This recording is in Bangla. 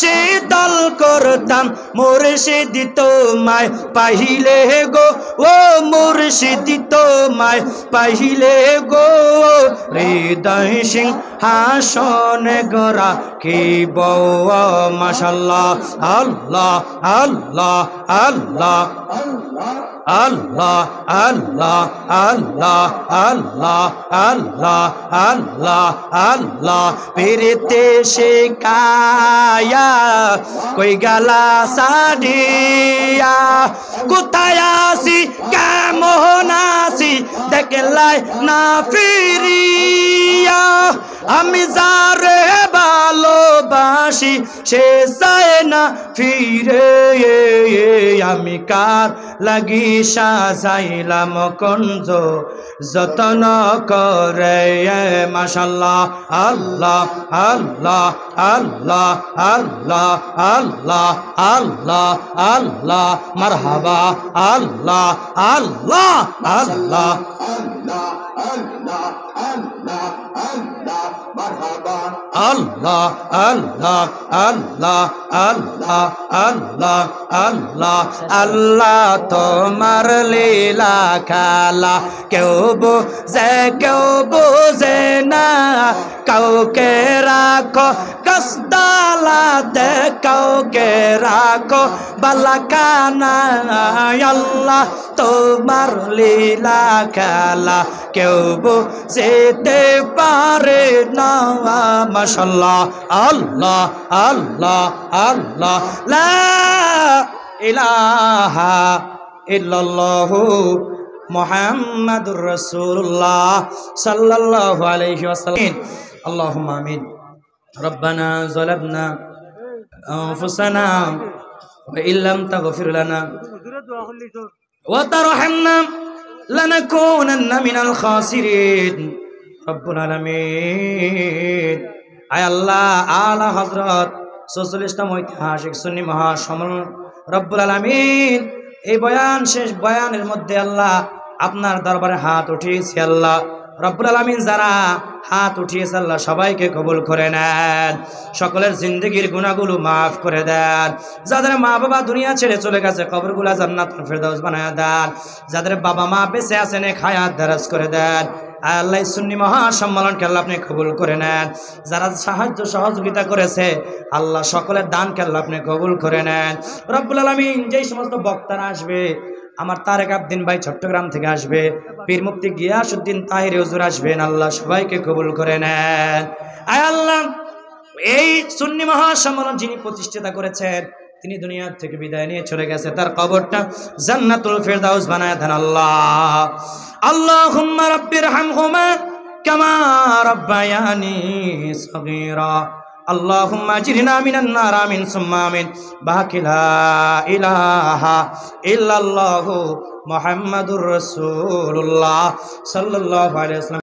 শীতল করতাম মুর্শিদ তোমায় পাইলে গো, ও মুর্শিদ তোমায় পাইলে গো, হৃদয় সিংহাসনে গোরা কি বউ মাশাল্লাহ। আল্লাহ আল্লাহ আল্লাহ আল্লাহ আল্লাহ আল্লাহ আল্লাহ আল্লাহ আল্লাহ আল্লাহ ফিরতে শেখায়া কই গালা সাডিয়া, কোথায় আসি কেমন আসি দেখলাই না ফিরিয়া, আমি যারে ভালোবাসি সে চায় না ফিরে, আমি কার লাগি সাজাইলাম কুঞ্জ যতন করে মাশাল্লাহ। আল্লাহ আল্লাহ আল্লাহ আল্লাহ আল্লাহ আল্লাহ আল্লাহ মারহাবা আল্লাহ আল্লাহ আল্লাহ আল্লাহ আল্লাহ আল্লাহ আল্লাহ মারহাবা আল্লাহ আল্লাহ আল্লাহ আল্লাহ আল্লাহ আল্লাহ আল্লাহ তোমার লীলা খেলা কেউ বোঝে না, কাউকে রাখো গাছডালাতে কাউকে রাখো বালাখানা, আল্লাহ তোমার লীলা খেলা কেউ বুঝতে পারে না মাশাল্লাহ। আল্লাহ আল্লাহ আল্লাহ লা ইলাহা ইল্লাল্লাহু মুহাম্মাদুর রাসূলুল্লাহ সাল্লাল্লাহু আলাইহি ওয়াসাল্লাম। আল্লাহুম্মা আমিন। রব্বানা যালামনা আনফুসানা ওয়া ইল্লাম তাগফির লানা ওয়া তারহামনা লানাকুনান্না মিনাল খাসিরিন। রব্বুল আলামিন। আয় আল্লাহ, আলা হযরত ৪৪তম ঐতিহাসিক সুন্নি মহাসম্মেলন রব্বুল আলামিন, এই বয়ান শেষ বয়ানের মধ্যে আল্লাহ আপনার দরবারে হাত উঠিয়েছি। আল্লাহ রব্বুল আলামিন যারা হাত উঠিয়েছে আল্লাহ সবাইকে কবুল করে নেন, সকলের জিন্দেগির গুনাহগুলো মাফ করে দেন। যাদের মা বাবা দুনিয়া ছেড়ে চলে গেছে কবরগুলা জান্নাতুল ফেরদাউস বানায় দেন। যাদের বাবা মা বেঁচে আছেন খায়াত দারাজ করে দেন। আল্লাহ সুন্নি মহাসম্মেলনকে আল্লাহ আপনি কবুল করে নেন। যারা সাহায্য সহযোগিতা করেছে আল্লাহ সকলের দানকে আল্লাহ আপনি কবুল করে নেন। রব্বুল আলামিন যেই সমস্ত বক্তারা আসবে, আমার তারেক আব্দিন ভাই চট্টগ্রাম থেকে আসবে, পীর মুফতি গিয়াসউদ্দিন তাহিরি হুজুর আসবেন, আল্লাহ সবাইকে কবুল করে নেন। আয় আল্লাহ, এই সুন্নি মহাসম্মেলন যিনি প্রতিষ্ঠাতা করেছেন তিনি দুনিয়া থেকে বিদায় নিয়ে চলে গেছে, তার কবরটা জান্নাতুল ফেরদাউস বানায় দেন আল্লাহ। আল্লাহুম্মা রাব্বিরহামহুমা কামা রাব্বায়ানি সগীরা। আল্লাহুম্মা আজরিনা মিনান নার, আমিন সুম্মা আমিন। বাকি লা ইলাহা ইল্লাল্লাহু মুহাম্মাদুর রাসূলুল্লাহ সাল্লাল্লাহু আলাইহি ওয়াসাল্লাম।